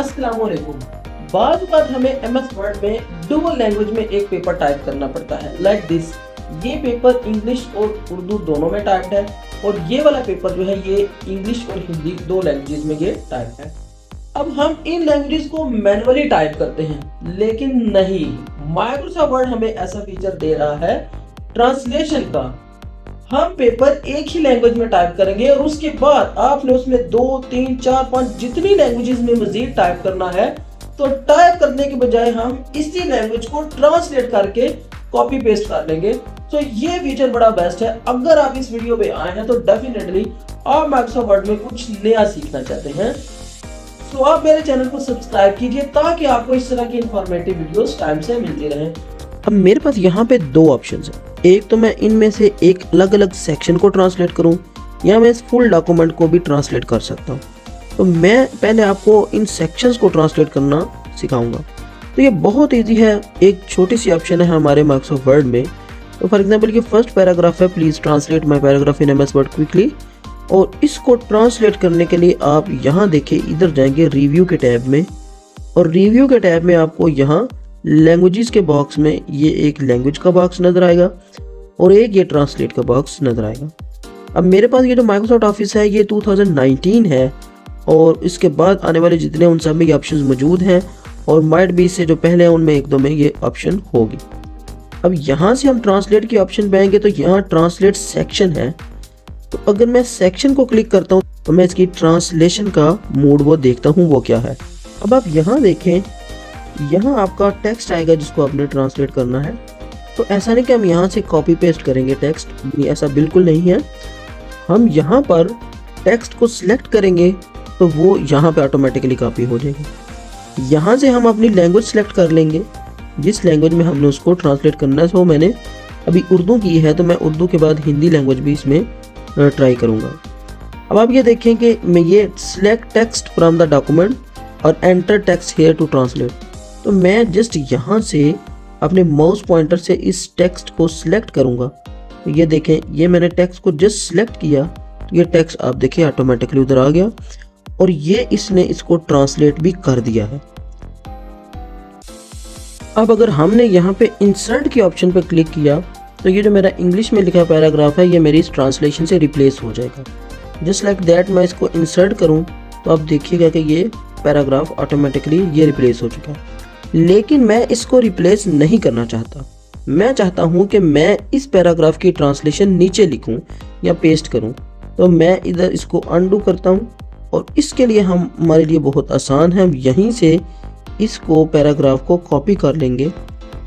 अस्सलामुअलैकुम। बाज़ औक़ात हमें एमएस वर्ड में डुअल लैंग्वेज में एक पेपर टाइप करना पड़ता है लाइक दिस। ये पेपर इंग्लिश और उर्दू दोनों में टाइप्ड है और ये वाला पेपर जो है ये इंग्लिश और हिंदी दो लैंग्वेजेस में ये टाइप है। अब हम इन लैंग्वेजेस को मैनुअली टाइप करते हैं, लेकिन नहीं, माइक्रोसॉफ्ट वर्ड हमें ऐसा फीचर दे रहा है ट्रांसलेशन का। हम पेपर एक ही लैंग्वेज में टाइप करेंगे और उसके बाद आपने उसमें 2, 3, 4, 5 जितनी लैंग्वेजेस में मजीद टाइप करना है, तो टाइप करने के बजाय हम इसी लैंग्वेज को ट्रांसलेट करके कॉपी पेस्ट कर लेंगे। तो ये फीचर बड़ा बेस्ट है। अगर आप इस वीडियो पे आए हैं तो डेफिनेटली आप माइक्रोसॉफ्ट वर्ड में कुछ नया सीखना चाहते हैं, तो आप मेरे चैनल को सब्सक्राइब कीजिए ताकि आपको इस तरह की इंफॉर्मेटिव वीडियोस टाइम से मिलती रहें। अब मेरे पास यहाँ पे दो ऑप्शंस हैं। एक तो मैं इनमें से एक अलग अलग सेक्शन को ट्रांसलेट करूँ या मैं इस फुल डॉक्यूमेंट को भी ट्रांसलेट कर सकता हूँ। तो मैं पहले आपको इन सेक्शंस को ट्रांसलेट करना सिखाऊंगा। तो ये बहुत इजी है, एक छोटी सी ऑप्शन है हमारे माइक्रोसॉफ्ट वर्ड में। तो फॉर एग्जांपल ये फर्स्ट पैराग्राफ है, please translate my paragraph in MS word quickly. और इसको ट्रांसलेट करने के लिए आप यहाँ देखिए, इधर जाएंगे रिव्यू के टैब में, और रिव्यू के टैब में आपको यहाँ लैंग्वेजेस के बॉक्स में ये एक लैंग्वेज का बॉक्स नजर आएगा और एक ये ट्रांसलेट का बॉक्स नजर आएगा। अब मेरे पास ये जो माइक्रोसॉफ्ट ऑफिस है ये 2019 है और इसके बाद आने वाले जितने उन सब में ये ऑप्शंस मौजूद हैं, और माइट बी से जो पहले हैं उनमें एक दो में ये ऑप्शन होगी। अब यहाँ से हम ट्रांसलेट की ऑप्शन पे आएंगे तो यहाँ ट्रांसलेट सेक्शन है। तो अगर मैं सेक्शन को क्लिक करता हूँ तो मैं इसकी ट्रांसलेशन का मोड वो देखता हूँ वो क्या है। अब आप यहाँ देखें, यहाँ आपका टेक्स्ट आएगा जिसको आपने ट्रांसलेट करना है। तो ऐसा नहीं कि हम यहाँ से कॉपी पेस्ट करेंगे टेक्स्ट, ऐसा बिल्कुल नहीं है। हम यहाँ पर टेक्स्ट को सिलेक्ट करेंगे तो वो यहाँ पे ऑटोमेटिकली कॉपी हो जाएगी। यहाँ से हम अपनी लैंग्वेज सेलेक्ट कर लेंगे जिस लैंग्वेज में हमने उसको ट्रांसलेट करना है। सो मैंने अभी उर्दू की है तो मैं उर्दू के बाद हिंदी लैंग्वेज भी इसमें ट्राई करूँगा। अब आप ये देखें कि मैं ये select text from the document और enter text here to translate. तो मैं जस्ट यहाँ से अपने माउस पॉइंटर से इस टेक्स्ट को सिलेक्ट करूँगा। तो ये देखें, ये मैंने टेक्स्ट को जस्ट सिलेक्ट किया तो ये टेक्स्ट आप देखिए ऑटोमेटिकली उधर आ गया और ये इसने इसको ट्रांसलेट भी कर दिया है। अब अगर हमने यहाँ पे इंसर्ट के ऑप्शन पे क्लिक किया तो ये जो मेरा इंग्लिश में लिखा पैराग्राफ है ये मेरी इस ट्रांसलेशन से रिप्लेस हो जाएगा। जस्ट लाइक दैट मैं इसको इंसर्ट करूँ तो आप देखिएगा कि ये पैराग्राफ ऑटोमेटिकली ये रिप्लेस हो चुका है। लेकिन मैं इसको रिप्लेस नहीं करना चाहता। मैं चाहता हूँ कि मैं इस पैराग्राफ की ट्रांसलेशन नीचे लिखूँ या पेस्ट करूँ। तो मैं इधर इसको अनडू करता हूँ और इसके लिए हमारे लिए बहुत आसान है, हम यहीं से इसको पैराग्राफ को कॉपी कर लेंगे।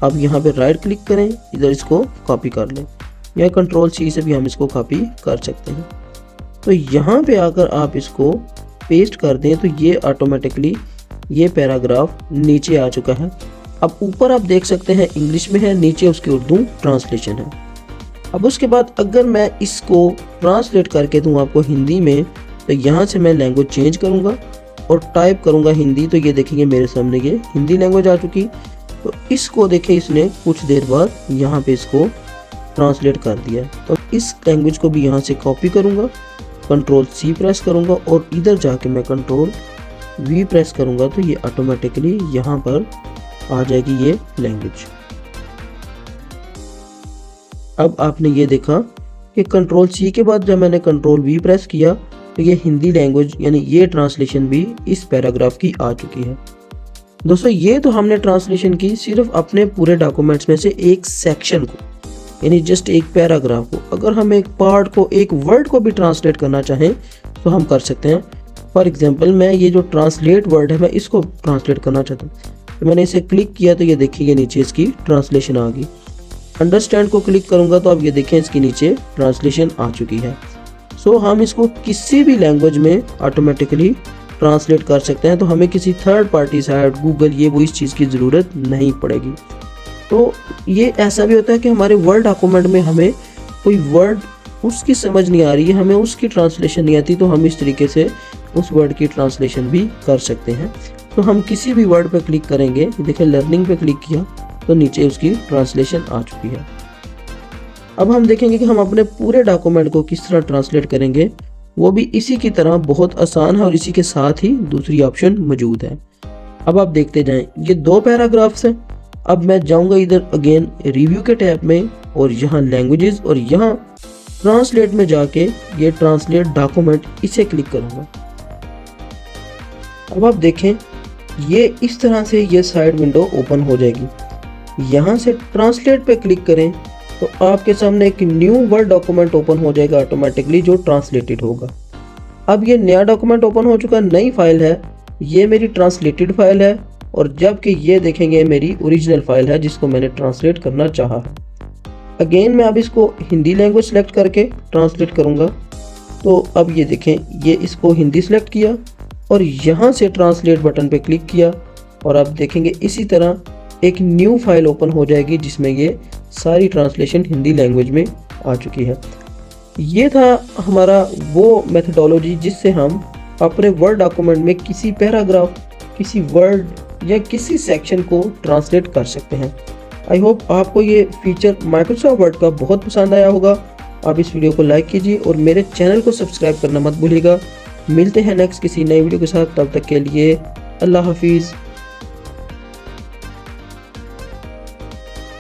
अब यहाँ पे राइट क्लिक करें, इधर इसको कॉपी कर लें या Ctrl+C से भी हम इसको कॉपी कर सकते हैं। तो यहाँ पे आकर आप इसको पेस्ट कर दें तो ये ऑटोमेटिकली ये पैराग्राफ नीचे आ चुका है। अब ऊपर आप देख सकते हैं इंग्लिश में है, नीचे उसकी उर्दू ट्रांसलेशन है। अब उसके बाद अगर मैं इसको ट्रांसलेट करके दूं आपको हिंदी में, तो यहाँ से मैं लैंग्वेज चेंज करूँगा और टाइप करूँगा हिंदी। तो ये देखेंगे मेरे सामने ये हिंदी लैंग्वेज आ चुकी। तो इसको देखें, इसने कुछ देर बाद यहाँ पे इसको ट्रांसलेट कर दिया। तो इस लैंग्वेज को भी यहाँ से कॉपी करूँगा, Ctrl+C प्रेस करूँगा और इधर जाके मैं Ctrl+V प्रेस करूँगा तो ये ऑटोमेटिकली यहाँ पर आ जाएगी ये लैंग्वेज। अब आपने ये देखा कि Ctrl+C के बाद जब मैंने Ctrl+V प्रेस किया तो ये हिंदी लैंग्वेज यानी ये ट्रांसलेशन भी इस पैराग्राफ की आ चुकी है। दोस्तों ये तो हमने ट्रांसलेशन की सिर्फ अपने पूरे डॉक्यूमेंट्स में से एक सेक्शन को, यानी जस्ट एक पैराग्राफ को। अगर हम एक पार्ट को, एक वर्ड को भी ट्रांसलेट करना चाहें तो हम कर सकते हैं। फॉर एग्जांपल मैं ये जो ट्रांसलेट वर्ड है मैं इसको ट्रांसलेट करना चाहता हूँ। तो मैंने इसे क्लिक किया तो ये देखिए ये नीचे इसकी ट्रांसलेशन आ गई। अंडरस्टैंड को क्लिक करूँगा तो अब ये देखें इसकी नीचे ट्रांसलेशन आ चुकी है। सो हम इसको किसी भी लैंग्वेज में ऑटोमेटिकली ट्रांसलेट कर सकते हैं। तो हमें किसी थर्ड पार्टी साइट, गूगल, ये वो इस चीज़ की ज़रूरत नहीं पड़ेगी। तो ये ऐसा भी होता है कि हमारे वर्ड डॉक्यूमेंट में हमें कोई वर्ड उसकी समझ नहीं आ रही है, हमें उसकी ट्रांसलेशन नहीं आती, तो हम इस तरीके से उस वर्ड की ट्रांसलेशन भी कर सकते हैं। तो हम किसी भी वर्ड पर क्लिक करेंगे, देखिए लर्निंग पे क्लिक किया तो नीचे उसकी ट्रांसलेशन आ चुकी है। अब हम देखेंगे कि हम अपने पूरे डॉक्यूमेंट को किस तरह ट्रांसलेट करेंगे। वो भी इसी की तरह बहुत आसान है और इसी के साथ ही दूसरी ऑप्शन मौजूद है। अब आप देखते जाएं, ये 2 पैराग्राफ्स हैं। अब मैं जाऊंगा इधर अगेन रिव्यू के टैब में और यहाँ लैंग्वेजेस और यहाँ ट्रांसलेट में जाके ये ट्रांसलेट डॉक्यूमेंट इसे क्लिक करूंगा। अब आप देखें ये इस तरह से ये साइड विंडो ओपन हो जाएगी। यहाँ से ट्रांसलेट पे क्लिक करें तो आपके सामने एक न्यू वर्ड डॉक्यूमेंट ओपन हो जाएगा ऑटोमेटिकली, जो ट्रांसलेटेड होगा। अब ये नया डॉक्यूमेंट ओपन हो चुका, नई फाइल है, ये मेरी ट्रांसलेटेड फाइल है, और जबकि ये देखेंगे मेरी ओरिजिनल फाइल है जिसको मैंने ट्रांसलेट करना चाहा है। अगेन मैं अब इसको हिंदी लैंग्वेज सेलेक्ट करके ट्रांसलेट करूँगा। तो अब ये देखें, ये इसको हिंदी सेलेक्ट किया और यहाँ से ट्रांसलेट बटन पे क्लिक किया और आप देखेंगे इसी तरह एक न्यू फाइल ओपन हो जाएगी जिसमें ये सारी ट्रांसलेशन हिंदी लैंग्वेज में आ चुकी है। ये था हमारा वो मेथडोलॉजी जिससे हम अपने वर्ड डॉक्यूमेंट में किसी पैराग्राफ, किसी वर्ड या किसी सेक्शन को ट्रांसलेट कर सकते हैं। आई होप आपको ये फीचर माइक्रोसॉफ्ट वर्ड का बहुत पसंद आया होगा। आप इस वीडियो को लाइक कीजिए और मेरे चैनल को सब्सक्राइब करना मत भूलिएगा। मिलते हैं नेक्स्ट किसी नई वीडियो के साथ, तब तक के लिए अल्लाह हाफिज़।